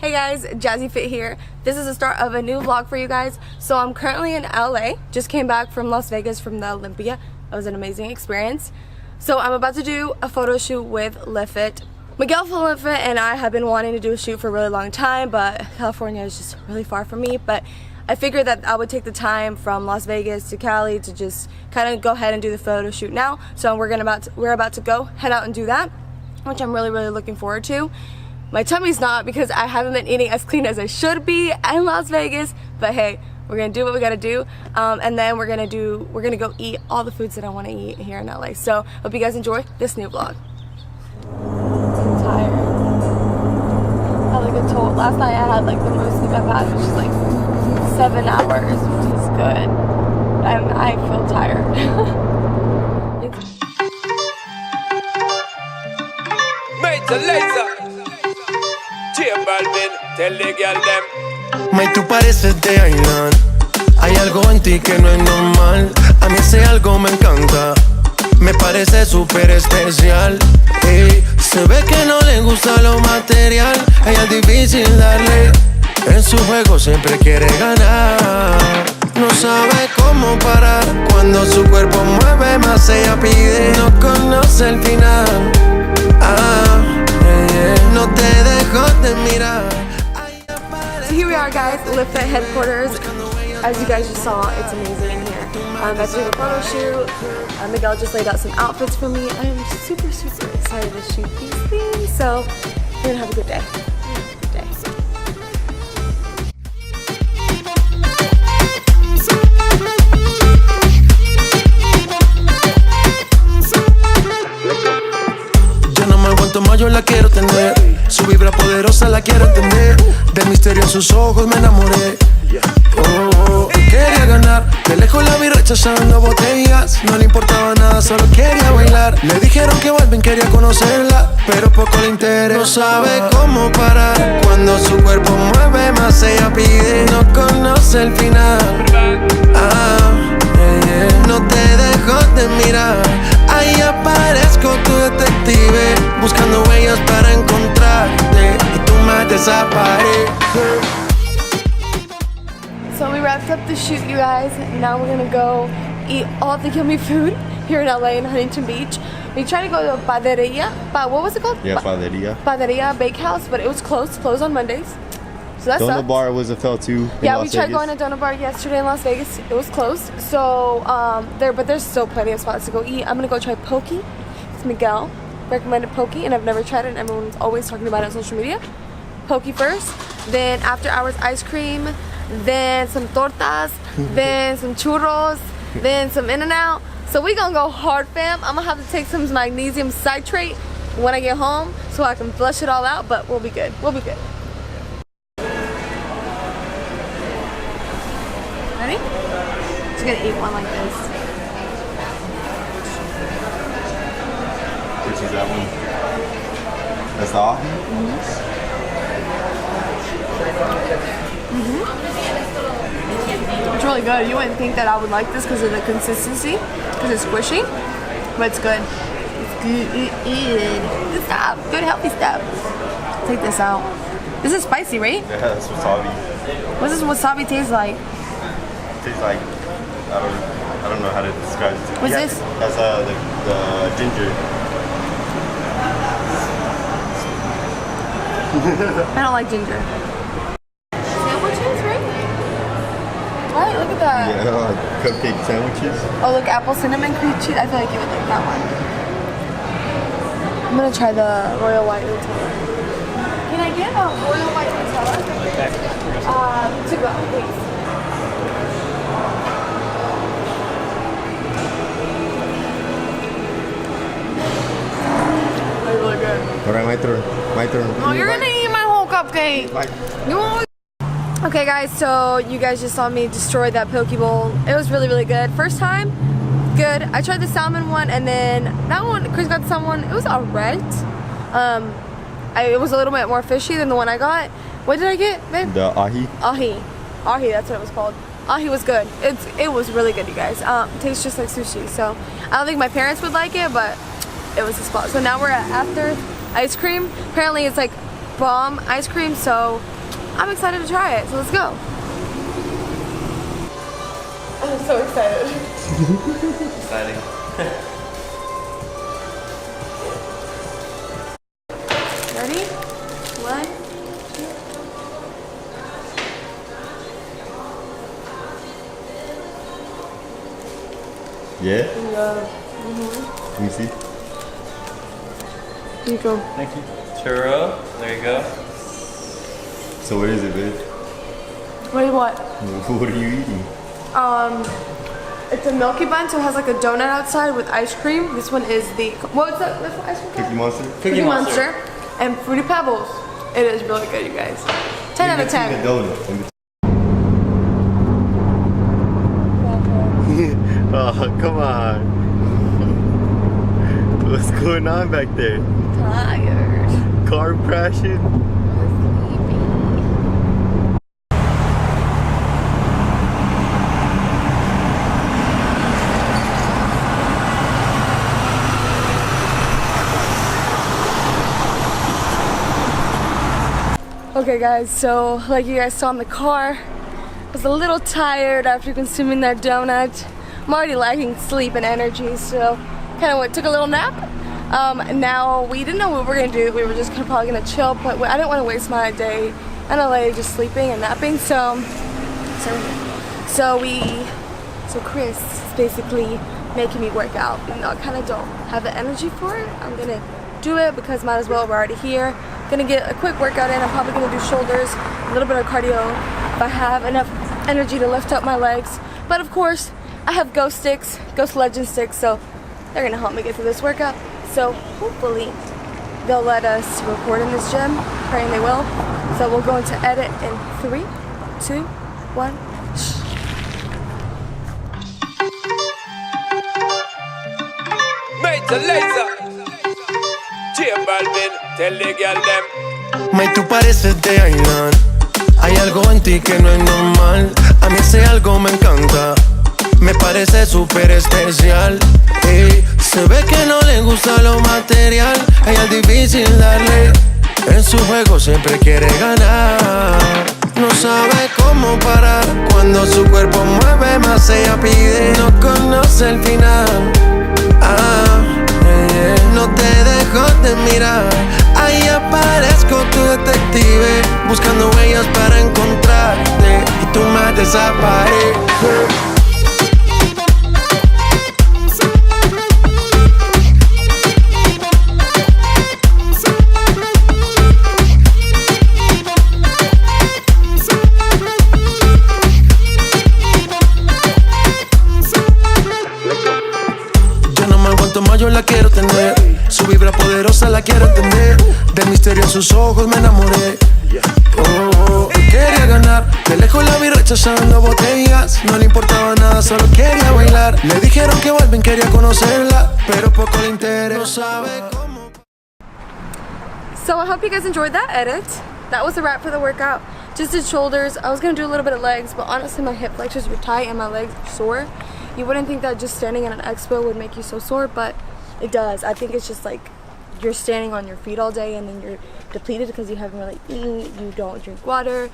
Hey guys, Jazzyfit here. This is the start of a new vlog for you guys. So I'm currently in LA. Just came back from Las Vegas from the Olympia. It was an amazing experience. So I'm about to do a photo shoot with livefit. Miguel from livefit and I have been wanting to do a shoot for a really long time, but California is just really far from me. But I figured that I would take the time from Las Vegas to Cali to just kind of go ahead and do the photo shoot now. So we're about to go head out and do that, which I'm really looking forward to. My tummy's not, because I haven't been eating as clean as I should be in Las Vegas, but hey, we're gonna do what we gotta do, and then we're gonna go eat all the foods that I want to eat here in LA. So hope you guys enjoy this new vlog. I'm tired. I had like a total. Last night I had like the most sleep I've had, which is like 7 hours, which is good. I feel tired. May, tú pareces de Ailan. Hay algo en ti que no es normal. A mí ese algo me encanta. Me parece súper especial. Ey, se ve que no le gusta lo material. Ella es difícil darle. En su juego siempre quiere ganar. No sabe cómo parar. Cuando su cuerpo mueve más ella pide. No conoce el final. No te dejo de mirar. So here we are, guys, livefit headquarters. As you guys just saw, it's amazing in here. I'm about to do the photo shoot. Miguel just laid out some outfits for me. I am super excited to shoot these things. So we're gonna have a good day. Más yo la quiero tener, su vibra poderosa la quiero entender. Del misterio en sus ojos me enamoré. Quería ganar, de lejos la vi rechazando botellas. No le importaba nada, solo quería bailar. Le dijeron que vuelven, quería conocerla, pero poco le interesa. No sabe cómo parar. Cuando su cuerpo mueve más ella pide. No conoce el final. No te dejo de mirar. Ahí aparezco tu detective, buscando huellas para encontrarte, y tú más desapareces. So we wrapped up the shoot, you guys. Now we're gonna go eat all the yummy food here in LA in Huntington Beach. We tried to go to a panaderia, but what was it called? Yeah, panaderia. Panaderia Bakehouse, but it was closed on Mondays. So that Donut sucks. Bar was a fail too. Yeah, we tried going to Donut Bar yesterday in Las Vegas. It was closed. So but there's still plenty of spots to go eat. I'm gonna go try poke. It's Miguel recommended poke, and I've never tried it, and everyone's always talking about it on social media. Poke first, then after hours ice cream, then some tortas, then some churros, then some In-N-Out. So we gonna go hard, fam. I'm gonna have to take some magnesium citrate when I get home so I can flush it all out, but we'll be good. We'll be good. Ready? Just gonna eat one like this. Which is that one? That's the ahi? It's really good. You wouldn't think that I would like this because of the consistency, because it's squishy, but it's good. It's good. Good stuff. Good healthy stuff. Take this out. This is spicy, right? Yeah, that's wasabi. What does wasabi taste like? Tastes like, I don't know how to describe it. What's this? That's the ginger. I don't like ginger. Sandwiches, right? Right, look at that. Yeah, like cupcake sandwiches. Oh, look, apple cinnamon cream cheese. I feel like you would like that one. I'm gonna try the royal white Nutella. Can I get a royal white Nutella? To go, please. Really good. Alright, my turn. Oh, you're gonna eat my whole cupcake. Okay guys, so you guys just saw me destroy that poke bowl. It was really good. First time, good. I tried the salmon one, and then that one, Chris got the salmon one. It was alright. It was a little bit more fishy than the one I got. What did I get, babe? The ahi. Ahi, that's what it was called. Ahi was good. It was really good, you guys. Tastes just like sushi. So I don't think my parents would like it, but it was a spot. So now we're at after ice cream. Apparently it's like bomb ice cream, so I'm excited to try it. So let's go. I'm so excited. Exciting. Ready? 1, 2. Yeah? Yeah. Let me see. Here you go. Thank you. Churro, there you go. So what is it, babe? Wait, what? What are you eating? It's a milky bun, so it has like a donut outside with ice cream. This one is the, what's that ice cream called? Cookie Monster? Cookie Monster. And Fruity Pebbles. It is really good, you guys. 10 out of 10. A donut. Oh, come on. What's going on back there? Tired. Car crashing? Okay guys, so like you guys saw in the car, I was a little tired after consuming that donut. I'm already lacking sleep and energy, so kind of took a little nap. Now we didn't know what we were gonna do. We were just probably gonna chill, but I didn't want to waste my day in LA just sleeping and napping. So Chris is basically making me work out. Even though I kind of don't have the energy for it, I'm gonna do it because might as well. We're already here. Gonna get a quick workout in. I'm probably gonna do shoulders, a little bit of cardio if I have enough energy to lift up my legs. But of course, I have Ghost sticks, Ghost Legend sticks, so they're gonna help me get through this workout. So hopefully they'll let us record in this gym. Praying they will. So we'll go into edit in 3, 2, 1. Mate, laser. Balvin, tell the girl them. May, tú pareces de Ailan. Hay algo en ti que no es normal. A mí ese algo me encanta. Me parece súper especial. Ey, se ve que no le gusta lo material. A ella es difícil darle. En su juego siempre quiere ganar. No sabe cómo parar. Cuando su cuerpo mueve más ella pide. No conoce el final. No te dejo de mirar. Ahí aparezco tu detective, buscando huellas para encontrarte. Y tú más desapareces. Yo la quiero tener, su vibra poderosa la quiero entender. Del misterio en sus ojos me enamoré. Quería ganar, de lejos la vi rechazando botellas. No le importaba nada, solo quería bailar. Le dijeron que vuelven, quería conocerla, pero poco le interesa. No sabe cómo. So I hope you guys enjoyed that edit. That was a wrap for the workout. Just did shoulders. I was gonna do a little bit of legs, but honestly my hip flexors were tight and my legs were sore. You wouldn't think that just standing at an expo would make you so sore, but it does. I think it's just like you're standing on your feet all day and then you're depleted because you haven't really eaten, you don't drink water,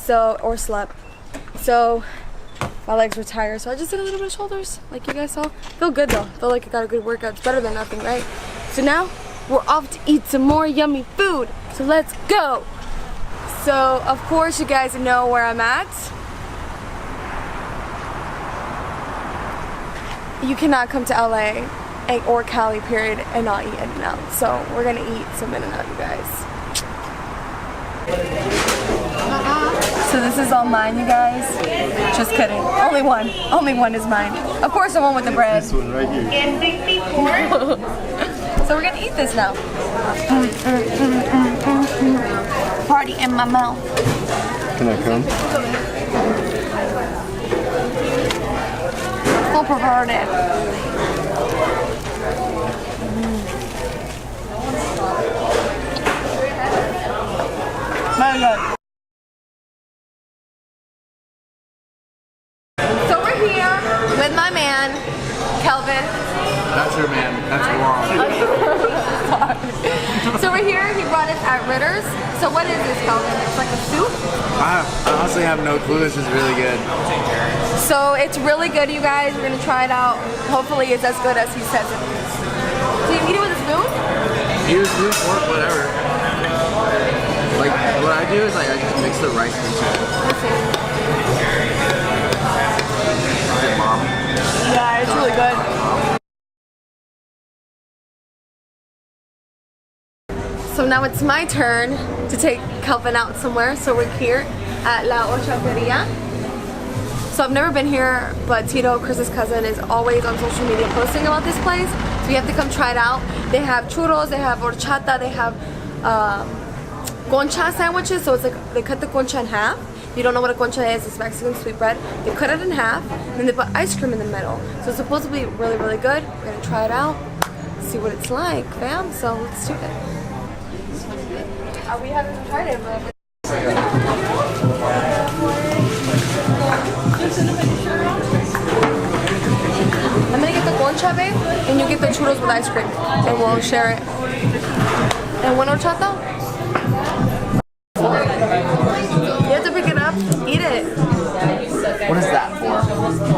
or slept. So my legs were tired, so I just did a little bit of shoulders, like you guys saw. Feel good though. Feel like I got a good workout. It's better than nothing, right? So now we're off to eat some more yummy food. So let's go. So of course you guys know where I'm at. You cannot come to LA or Cali period and not eat In-N-Out. So we're gonna eat some In-N-Out, you guys. So this is all mine, you guys. Just kidding. Only one is mine. Of course the one with the bread. This one right here. So we're gonna eat this now. Party in my mouth. Can I come? Full perverted. Very good. So we're here with my man, Kelvin. That's your man. That's wrong. So we're here. He brought us at fritters. So what is this, Calvin? It's like a soup? I honestly have no clue. This is really good. So it's really good, you guys. We're gonna try it out. Hopefully it's as good as he says it is. Do you eat it with a spoon? Use fork, whatever. Like what I do is like I just mix the rice into it. Mom. Yeah, it's really good. So now it's my turn to take Calvin out somewhere. So we're here at La Horchateria. So I've never been here, but Tito, Chris's cousin, is always on social media posting about this place. So you have to come try it out. They have churros, they have horchata, they have concha sandwiches. So it's like they cut the concha in half. If you don't know what a concha is, it's Mexican sweetbread. They cut it in half, and then they put ice cream in the middle. So it's supposed to be really, really good. We're gonna try it out, see what it's like, fam. So let's do it. We haven't tried it, but I'm gonna get the concha, babe, and you get the churros with ice cream, and we'll share it. And one horchata. You have to pick it up, eat it. What is that for?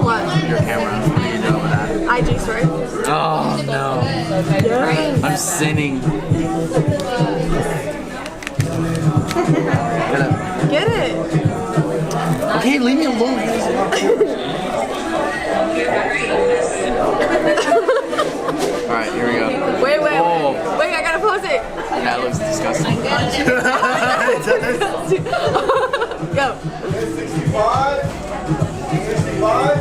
What? Your camera. What do you know about that? IG story. Oh no. Yeah. I'm sinning. Get it. Okay, leave me alone. Alright, here we go. Wait, Oh. wait, I gotta pose it. That looks disgusting. Go. 65. 65.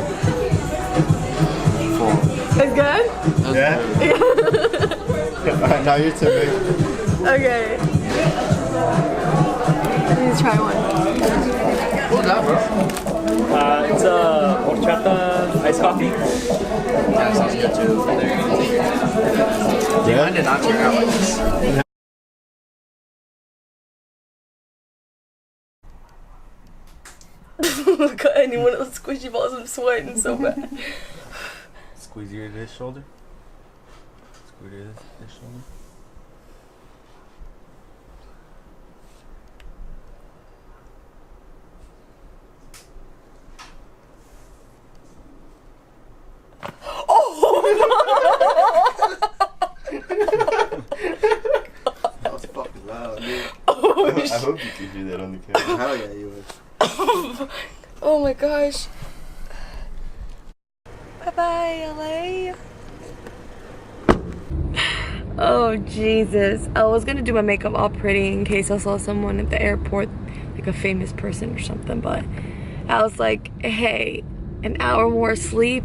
It's good? Yeah. Alright, now you're too big. Okay. Please try one. What's that, bro? It's a horchata iced coffee. Yeah, sounds good too. Mine did not turn out like this. Look at any one of those squishy balls. I'm sweating so bad. Squeeze your this shoulder. Squeeze your this shoulder. That was fucking loud, dude. I hope you could do that on the camera. Hell yeah, you would. Oh my gosh. Bye bye, LA. Oh Jesus. I was gonna do my makeup all pretty in case I saw someone at the airport, like a famous person or something, but I was like, hey, an hour more sleep,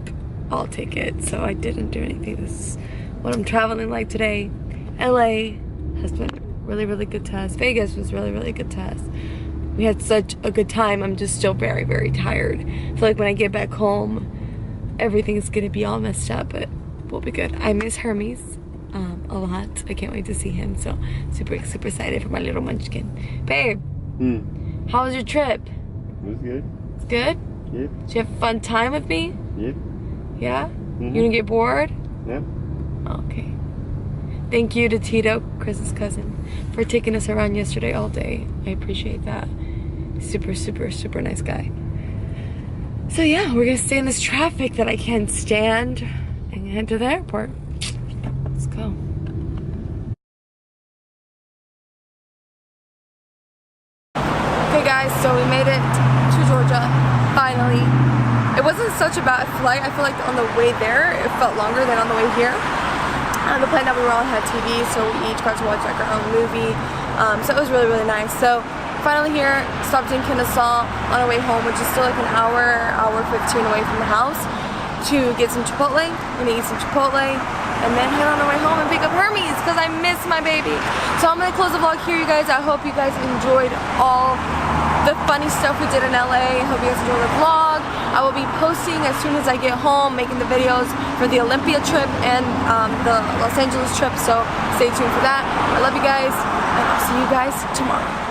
I'll take it. So I didn't do anything. This is what I'm traveling like today. LA has been really, really good to us. Vegas was really, really good to us. We had such a good time. I'm just still very, very tired. I feel like when I get back home, everything's gonna be all messed up, but we'll be good. I miss Hermes a lot. I can't wait to see him. So super, super excited for my little munchkin. Babe, how was your trip? It was good. It's good? Yep. Did you have a fun time with me? Yep. Yeah? You didn't get bored? Yep. Okay. Thank you to Tito, Chris's cousin, for taking us around yesterday all day. I appreciate that. Super, super, super nice guy. So yeah, we're gonna stay in this traffic that I can't stand and head to the airport. Let's go. Okay guys, so we made it to Georgia, finally. It wasn't such a bad flight. I feel like on the way there, it felt longer than on the way here. The plane that we were on had TV, so we each got to watch like our own movie. So it was really, really nice. So finally here, stopped in Kennesaw on our way home, which is still like an hour 15 away from the house, to get some Chipotle. We're gonna eat some Chipotle and then head on our way home and pick up Hermes because I miss my baby. So I'm gonna close the vlog here, you guys. I hope you guys enjoyed all the funny stuff we did in LA. Hope you guys enjoyed the vlog. I will be posting as soon as I get home, making the videos for the Olympia trip and the Los Angeles trip, so stay tuned for that. I love you guys, and I'll see you guys tomorrow.